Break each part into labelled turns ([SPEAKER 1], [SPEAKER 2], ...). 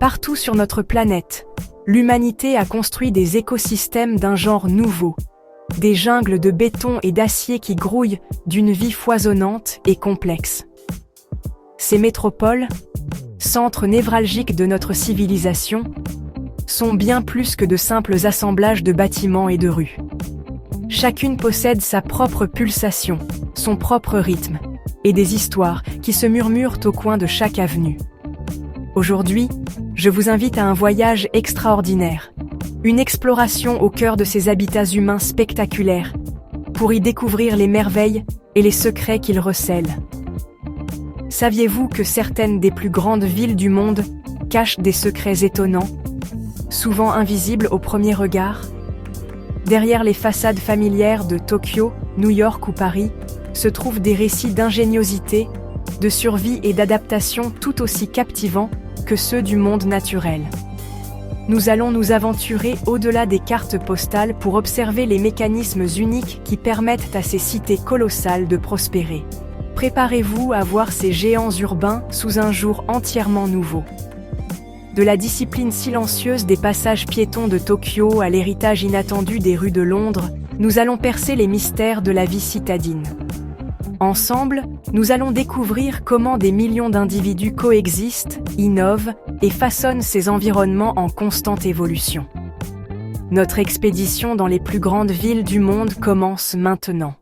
[SPEAKER 1] Partout sur notre planète, l'humanité a construit des écosystèmes d'un genre nouveau, des jungles de béton et d'acier qui grouillent d'une vie foisonnante et complexe. Ces métropoles, centres névralgiques de notre civilisation, sont bien plus que de simples assemblages de bâtiments et de rues. Chacune possède sa propre pulsation, son propre rythme, et des histoires qui se murmurent au coin de chaque avenue. Aujourd'hui, je vous invite à un voyage extraordinaire, une exploration au cœur de ces habitats humains spectaculaires, pour y découvrir les merveilles et les secrets qu'ils recèlent. Saviez-vous que certaines des plus grandes villes du monde cachent des secrets étonnants, souvent invisibles au premier regard? Derrière les façades familières de Tokyo, New York ou Paris, se trouvent des récits d'ingéniosité, de survie et d'adaptation tout aussi captivants que ceux du monde naturel. Nous allons nous aventurer au-delà des cartes postales pour observer les mécanismes uniques qui permettent à ces cités colossales de prospérer. Préparez-vous à voir ces géants urbains sous un jour entièrement nouveau. De la discipline silencieuse des passages piétons de Tokyo à l'héritage inattendu des rues de Londres, nous allons percer les mystères de la vie citadine. Ensemble, nous allons découvrir comment des millions d'individus coexistent, innovent et façonnent ces environnements en constante évolution. Notre expédition dans les plus grandes villes du monde commence maintenant.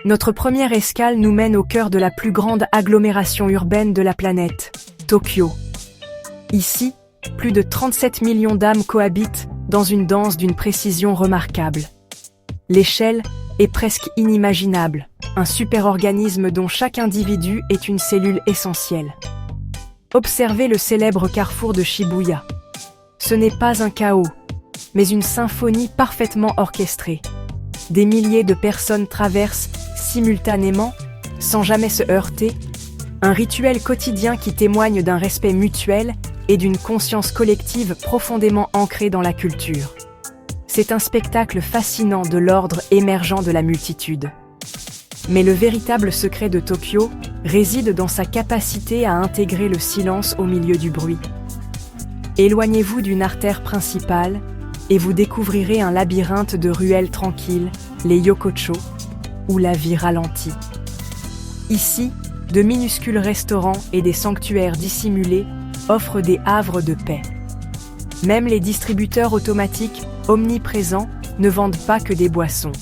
[SPEAKER 1] Notre première escale nous mène au cœur de la plus grande agglomération urbaine de la planète, Tokyo. Ici, plus de 37 millions d'âmes cohabitent dans une danse d'une précision remarquable. L'échelle est presque inimaginable, un super-organisme dont chaque individu est une cellule essentielle. Observez le célèbre carrefour de Shibuya. Ce n'est pas un chaos, mais une symphonie parfaitement orchestrée. Des milliers de personnes traversent simultanément, sans jamais se heurter, un rituel quotidien qui témoigne d'un respect mutuel et d'une conscience collective profondément ancrée dans la culture. C'est un spectacle fascinant de l'ordre émergent de la multitude. Mais le véritable secret de Tokyo réside dans sa capacité à intégrer le silence au milieu du bruit. Éloignez-vous d'une artère principale et vous découvrirez un labyrinthe de ruelles tranquilles, les yokocho, où la vie ralentit. Ici, de minuscules restaurants et des sanctuaires dissimulés offrent des havres de paix. Même les distributeurs automatiques, omniprésents, ne vendent pas que des boissons.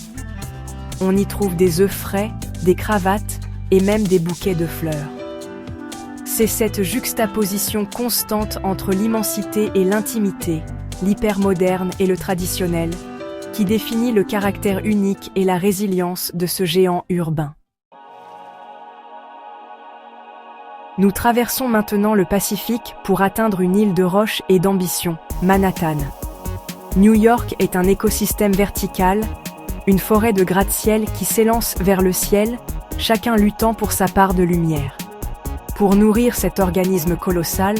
[SPEAKER 1] On y trouve des œufs frais, des cravates et même des bouquets de fleurs. C'est cette juxtaposition constante entre l'immensité et l'intimité, l'hypermoderne et le traditionnel, qui définit le caractère unique et la résilience de ce géant urbain. Nous traversons maintenant le Pacifique pour atteindre une île de roche et d'ambition, Manhattan. New York est un écosystème vertical, une forêt de gratte-ciel qui s'élance vers le ciel, chacun luttant pour sa part de lumière. Pour nourrir cet organisme colossal,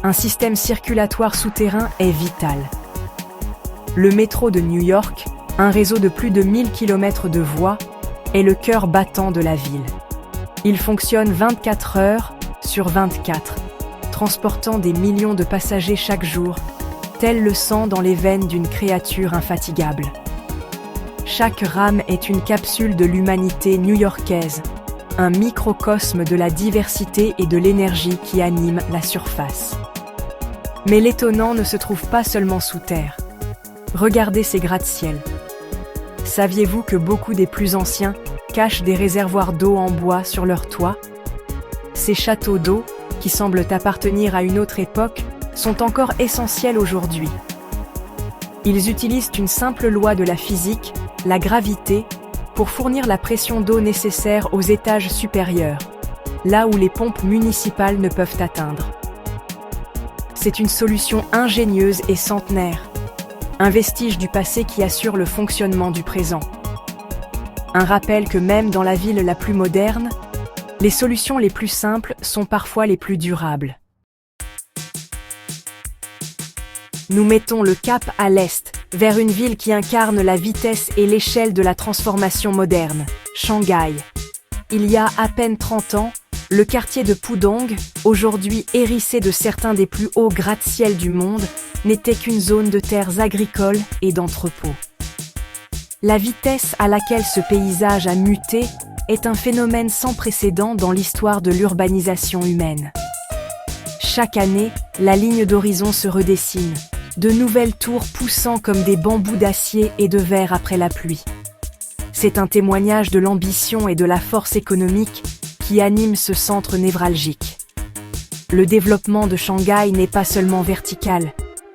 [SPEAKER 1] un système circulatoire souterrain est vital. Le métro de New York, un réseau de plus de 1000 km de voies, est le cœur battant de la ville. Il fonctionne 24 heures sur 24, transportant des millions de passagers chaque jour, tel le sang dans les veines d'une créature infatigable. Chaque rame est une capsule de l'humanité new-yorkaise, un microcosme de la diversité et de l'énergie qui anime la surface. Mais l'étonnant ne se trouve pas seulement sous terre. Regardez ces gratte-ciel. Saviez-vous que beaucoup des plus anciens cachent des réservoirs d'eau en bois sur leur toit? Ces châteaux d'eau, qui semblent appartenir à une autre époque, sont encore essentiels aujourd'hui. Ils utilisent une simple loi de la physique, la gravité, pour fournir la pression d'eau nécessaire aux étages supérieurs, là où les pompes municipales ne peuvent atteindre. C'est une solution ingénieuse et centenaire, un vestige du passé qui assure le fonctionnement du présent. Un rappel que même dans la ville la plus moderne, les solutions les plus simples sont parfois les plus durables. Nous mettons le cap à l'est, vers une ville qui incarne la vitesse et l'échelle de la transformation moderne, Shanghai. Il y a à peine 30 ans, Le quartier de Pudong, aujourd'hui hérissé de certains des plus hauts gratte-ciel du monde, n'était qu'une zone de terres agricoles et d'entrepôts. La vitesse à laquelle ce paysage a muté est un phénomène sans précédent dans l'histoire de l'urbanisation humaine. Chaque année, la ligne d'horizon se redessine, de nouvelles tours poussant comme des bambous d'acier et de verre après la pluie. C'est un témoignage de l'ambition et de la force économique qui anime ce centre névralgique. Le développement de Shanghai n'est pas seulement vertical,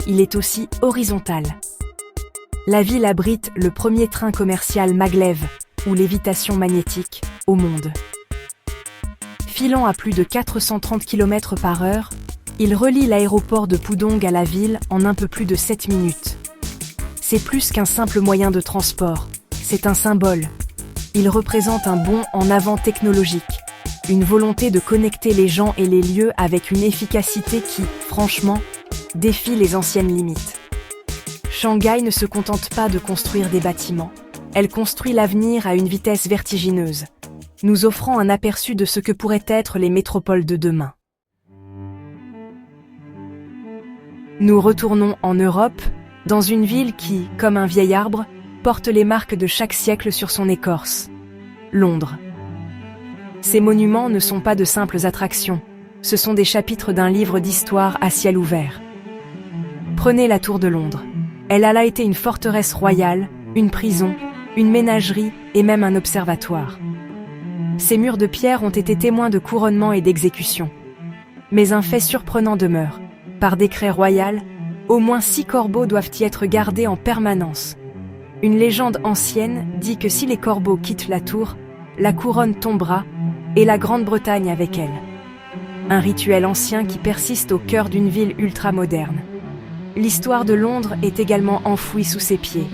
[SPEAKER 1] il est aussi horizontal. La ville abrite le premier train commercial maglev, ou lévitation magnétique, au monde. Filant à plus de 430 km/h, il relie l'aéroport de Pudong à la ville en un peu plus de 7 minutes. C'est plus qu'un simple moyen de transport, c'est un symbole. Il représente un bond en avant technologique, une volonté de connecter les gens et les lieux avec une efficacité qui, franchement, défie les anciennes limites. Shanghai ne se contente pas de construire des bâtiments, elle construit l'avenir à une vitesse vertigineuse, nous offrant un aperçu de ce que pourraient être les métropoles de demain. Nous retournons en Europe, dans une ville qui, comme un vieil arbre, porte les marques de chaque siècle sur son écorce. Londres. Ces monuments ne sont pas de simples attractions, ce sont des chapitres d'un livre d'histoire à ciel ouvert. Prenez la Tour de Londres. Elle a là été une forteresse royale, une prison, une ménagerie et même un observatoire. Ces murs de pierre ont été témoins de couronnements et d'exécutions. Mais un fait surprenant demeure. Par décret royal, au moins 6 corbeaux doivent y être gardés en permanence. Une légende ancienne dit que si les corbeaux quittent la tour, la couronne tombera, et la Grande-Bretagne avec elle. Un rituel ancien qui persiste au cœur d'une ville ultramoderne. L'histoire de Londres est également enfouie sous ses pieds.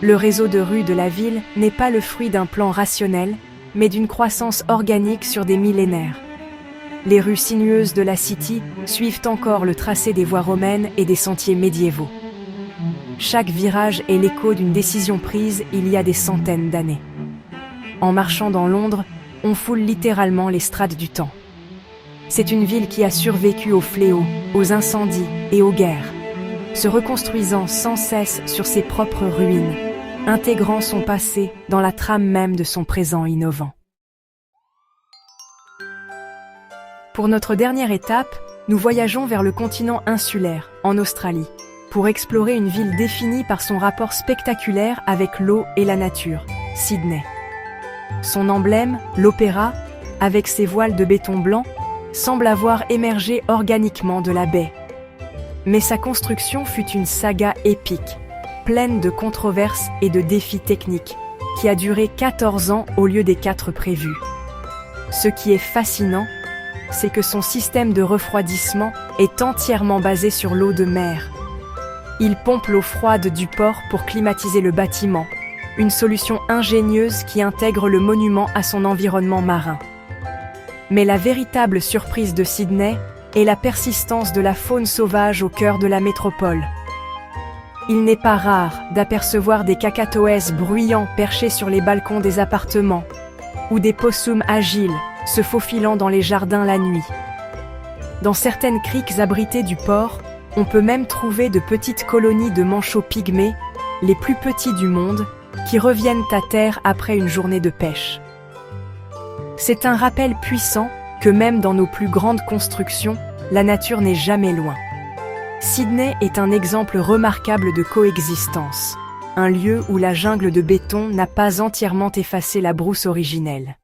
[SPEAKER 1] Le réseau de rues de la ville n'est pas le fruit d'un plan rationnel, mais d'une croissance organique sur des millénaires. Les rues sinueuses de la City suivent encore le tracé des voies romaines et des sentiers médiévaux. Chaque virage est l'écho d'une décision prise il y a des centaines d'années. En marchant dans Londres, on foule littéralement les strates du temps. C'est une ville qui a survécu aux fléaux, aux incendies et aux guerres, se reconstruisant sans cesse sur ses propres ruines, intégrant son passé dans la trame même de son présent innovant. Pour notre dernière étape, nous voyageons vers le continent insulaire, en Australie, pour explorer une ville définie par son rapport spectaculaire avec l'eau et la nature, Sydney. Son emblème, l'opéra, avec ses voiles de béton blanc, semble avoir émergé organiquement de la baie. Mais sa construction fut une saga épique, pleine de controverses et de défis techniques, qui a duré 14 ans au lieu des 4 prévus. Ce qui est fascinant, c'est que son système de refroidissement est entièrement basé sur l'eau de mer. Il pompe l'eau froide du port pour climatiser le bâtiment, une solution ingénieuse qui intègre le monument à son environnement marin. Mais la véritable surprise de Sydney est la persistance de la faune sauvage au cœur de la métropole. Il n'est pas rare d'apercevoir des cacatoès bruyants perchés sur les balcons des appartements, ou des possums agiles se faufilant dans les jardins la nuit. Dans certaines criques abritées du port, on peut même trouver de petites colonies de manchots pygmées, les plus petits du monde, qui reviennent à terre après une journée de pêche. C'est un rappel puissant que même dans nos plus grandes constructions, la nature n'est jamais loin. Sydney est un exemple remarquable de coexistence, un lieu où la jungle de béton n'a pas entièrement effacé la brousse originelle.